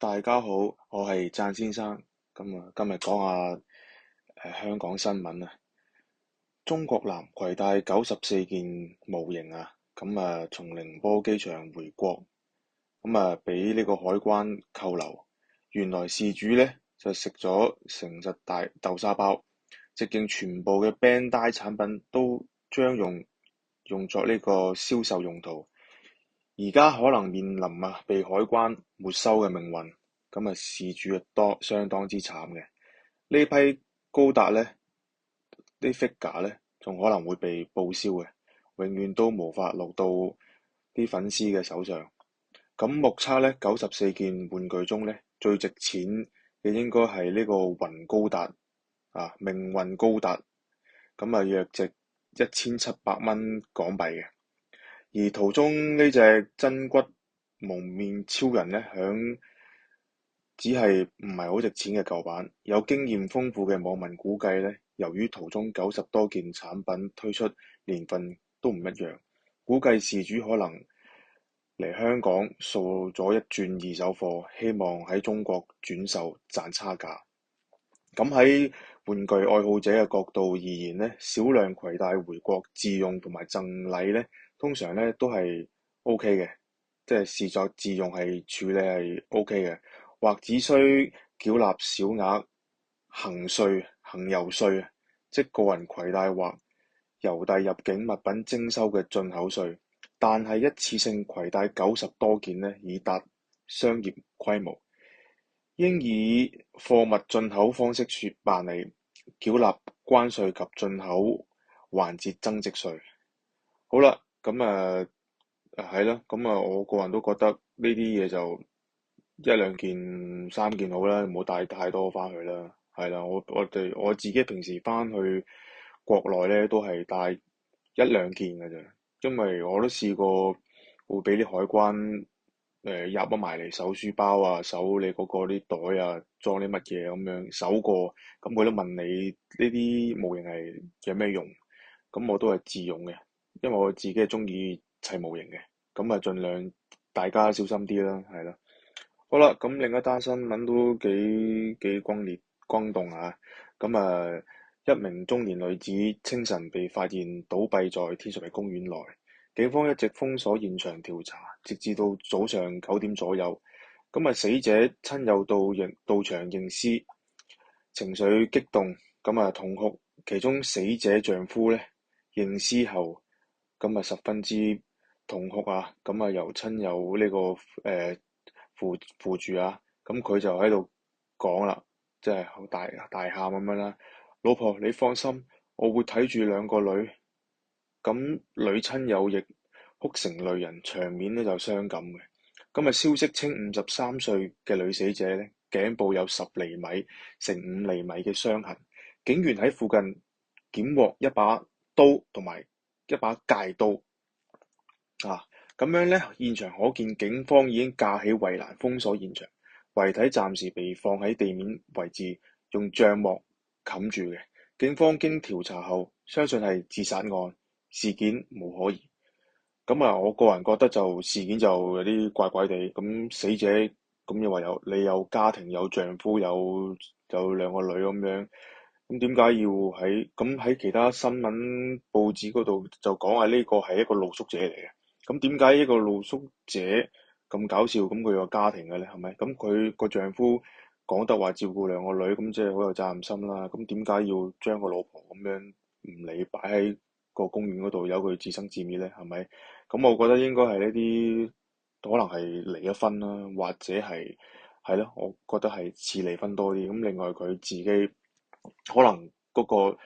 大家好，我係贊先生。今日講下香港新聞啊。中國男攜帶94件模型啊，從寧波機場回國，俾呢個海關扣留。原來事主呢就食咗成隻大豆沙包，直徑全部嘅 Bandai 產品都將用作呢個銷售用途。而家可能面臨被海關沒收嘅命運，事主相當之慘嘅。呢批高達呢啲 figure 呢，仲可能會被報銷嘅，永遠都無法落到啲粉絲嘅手上。目測呢94件玩具中呢，最值錢嘅應該係呢個雲高達命運高達，約值1700蚊港幣嘅。而圖中呢隻真骨蒙面超人呢，只係唔係好值錢嘅舊版。有經驗豐富嘅網民估計呢，由於圖中90多件產品推出年份都唔一樣，估計事主可能嚟香港掃咗一轉二手貨，希望喺中國轉售賺差價。喺玩具愛好者嘅角度而言呢，少量攜帶回國自用同埋贈禮呢，通常呢都係 OK 嘅，即係視作自用係處理係 OK 嘅，或只需繳納小額行郵稅，即個人攜帶或郵遞入境物品徵收嘅進口稅。但係一次性攜帶90多件呢，已達商業規模，應以貨物進口方式辦理，繳納關稅及進口環節增值稅。好啦，係啦，我個人都覺得呢啲嘢就一兩件、三件好啦，唔好帶太多翻去啦。係啦，我自己平時翻去國內咧都係帶一兩件嘅啫，因為我都試過會俾啲海關入咗埋嚟搜書包啊，搜你嗰個啲袋啊，裝啲乜嘢咁樣搜過，咁佢都問你呢啲模型係有咩用，咁我都係自用嘅，因為我自己係中意砌模型嘅，盡量大家小心啲啦，係啦。好啦，另一單新聞都幾轟動啊！一名中年女子清晨被發現倒斃在天水圍公園內，警方一直封鎖現場調查，直至到早上9點左右。死者親友到場認屍，情緒激動，痛哭。其中死者丈夫呢，認屍後，十分之痛哭啊！由親友呢個扶住啊，佢就喺度講啦，即係好大喊咁樣啦。老婆，你放心，我會睇住兩個女。女親友亦哭成淚人，場面呢就傷感嘅。消息稱53歲嘅女死者呢，頸部有10厘米乘5厘米嘅傷痕。警員喺附近檢獲一把刀同埋一把戒刀啊。咁樣呢，現場可見警方已經架起圍欄封鎖現場，遺體暫時被放喺地面位置，用帳幕冚住嘅。警方經調查後，相信係自殺案，事件無可疑。我個人覺得就事件就有啲怪怪地。死者又話你有家庭，有丈夫，有兩個女咁樣，點解要喺其他新聞報紙嗰度就講話呢個係一個露宿者嚟嘅？點解一個露宿者咁搞笑？佢有家庭嘅咧，係咪？佢個丈夫講得話照顧兩個女，即係好有責任心啦。點解要將個老婆咁樣唔理擺喺個公園嗰度，由佢自生自滅咧？係咪？我覺得應該係呢啲可能係離咗婚啦，或者係咯，我覺得係似離婚多啲。另外佢自己可能嗰個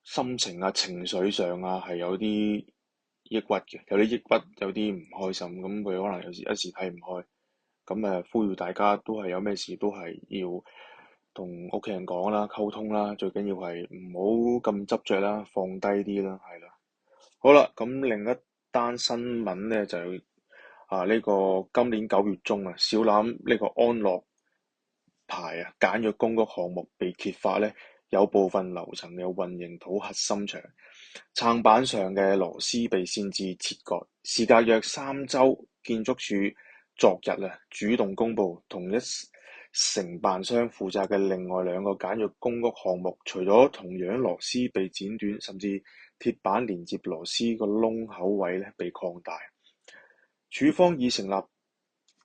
心情啊、情緒上啊係有啲抑鬱嘅，有啲抑鬱，有啲唔開心。佢可能有時一時睇唔開。呼籲大家都係有咩事都係要同屋企人講啦、溝通啦，最緊要係唔好咁執着啦，放低啲啦，係啦。好啦，另一單新聞咧就呢個今年9月中啊，小欖呢個安樂牌簡約公屋項目被揭發咧，有部分樓層有混凝土核心牆，撐板上嘅螺絲被擅自切割。事隔約3週，建築署昨日主動公佈，同一承辦商負責嘅另外2個簡約公屋項目，除咗同樣螺絲被剪短，甚至鐵板連接螺絲個窿口位被擴大。署方已成立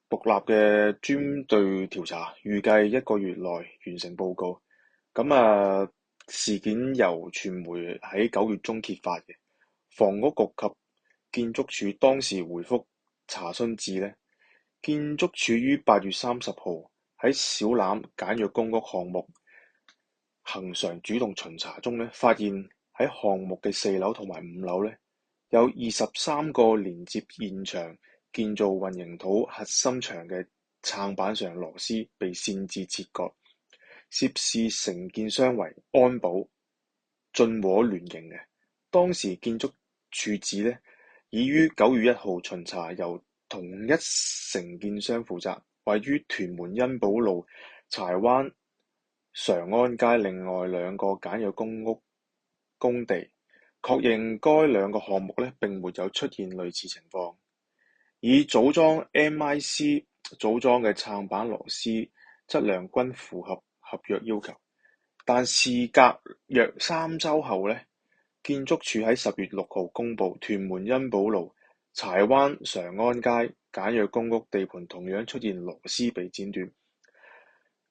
獨立嘅專隊調查，預計1個月內完成報告。事件由傳媒喺9月中揭發嘅，房屋局及建築署當時回覆查詢指建築署於8月30號喺小欖簡約公屋項目恆常主動巡查中發現喺項目嘅4樓同埋5樓有23個連接現場建造混凝土核心牆嘅撐板上螺絲被擅自切割，涉事承建商為安保、進和聯營嘅。當時建築署指已於9月1號巡查，由同一承建商負責，位於屯門恩寶路、柴灣常安街另外2個簡約公屋工地，確認該2個項目並沒有出現類似情況。以組裝 MIC 組裝嘅撐板螺絲質量均符合合約要求，但事隔約3週後建築署喺10月6號公佈，屯門恩寶路、柴灣常安街簡約公屋地盤同樣出現螺絲被剪斷，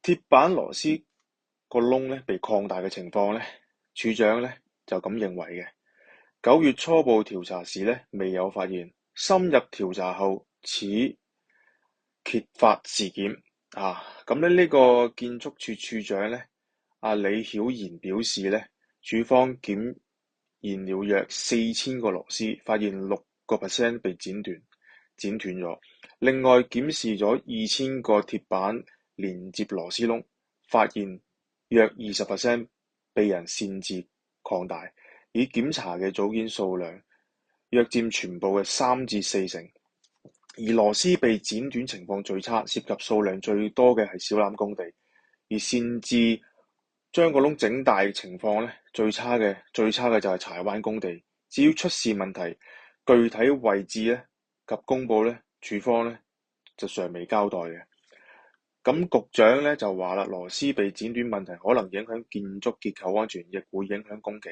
鐵板螺絲個窿被擴大嘅情況署長就咁認為嘅。9月初步調查時未有發現，深入調查後始揭發事件。呢個建築署署長李曉賢表示署方檢驗了約4000個螺絲，發現6% 被剪斷咗。另外檢視咗2000個鐵板連接螺絲窿，發現約20% 被人擅自擴大，已檢查嘅組件數量約佔全部嘅3至4成。而螺絲被剪短情況最差，涉及數量最多嘅係小欖工地，而擅自將個窿整大情況最差嘅就係柴灣工地。至於出事問題具體位置及公佈署方就尚未交代嘅。咁局長就話啦，螺絲被剪短問題可能影響建築結構安全，亦會影響工期，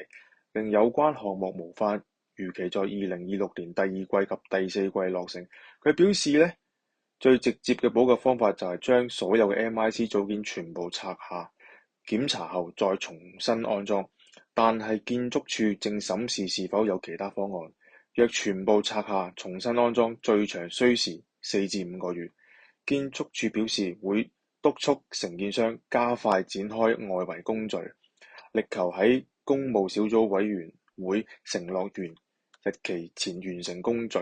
令有關項目無法如期在2026年第2季及第4季落成。佢表示最直接嘅補救方法就係將所有嘅 MIC 組件全部拆下，檢查後再重新安裝。但係建築署正審視是否有其他方案。若全部拆下重新安裝，最長需時4至5個月。建築署表示會督促承建商加快展開外圍工序，力求喺工務小組委員會承諾完日期前完成工序。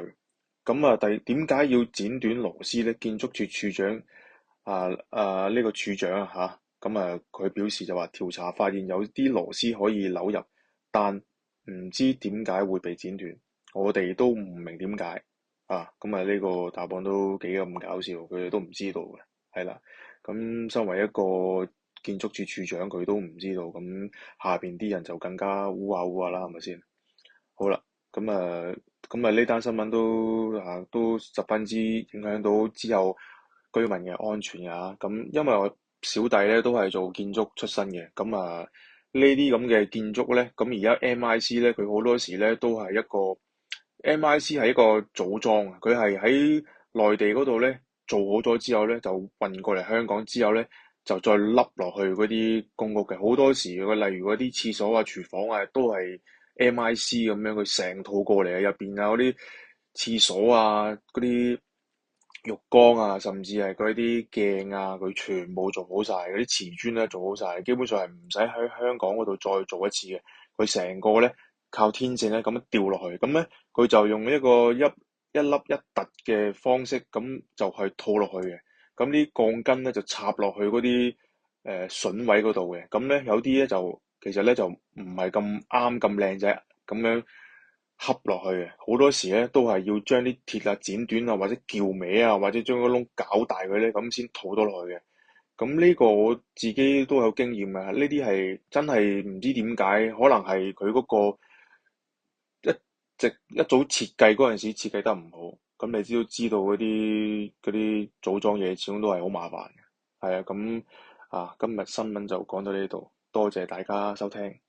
點解要剪短螺絲呢？建築署署長呢個署長佢表示就話調查發現有啲螺絲可以扭入，但唔知點解會被剪斷，我哋都唔明點解。呢個答案都幾咁搞笑，佢哋都唔知道嘅，係啦。咁身為一個建築署署長，佢都唔知道，咁下邊啲人就更加烏下烏下啦，係咪先？好啦，呢單新聞都十分之影響到之後居民嘅安全啊。因為我小弟都係做建築出身嘅，呢啲咁嘅建築咁而家 MIC 佢好多時都係一個 MIC 係一個組裝，佢係喺內地嗰度做好咗之後就運過嚟香港之後就再笠落去嗰啲公屋嘅。好多時例如嗰啲廁所啊、廚房啊都係 MIC 咁樣，佢成套過嚟啊，入邊啊嗰啲廁所啊、嗰啲浴缸啊，甚至係嗰啲鏡啊，佢全部做好晒，嗰啲瓷磚做好晒，基本上係唔使喺香港嗰度再做一次嘅。佢成個靠天線咁樣吊落去，佢就用一個一粒一突嘅方式就係套落去嘅。啲鋼筋就插落去嗰啲榫位嗰度嘅。有啲就其實就唔係咁啱咁靚仔咁樣恰落去嘅。好多時都係要將啲鐵啊剪短啊，或者撬歪啊，或者將個窿搞大佢咁先套到落去嘅。呢個我自己都有經驗嘅，呢啲係真係唔知點解，可能係佢嗰個一早設計嗰陣時設計得唔好，咁你知道嗰啲組裝嘢始終都係好麻煩嘅。係啊，咁今日新聞就講到呢度，多謝大家收聽。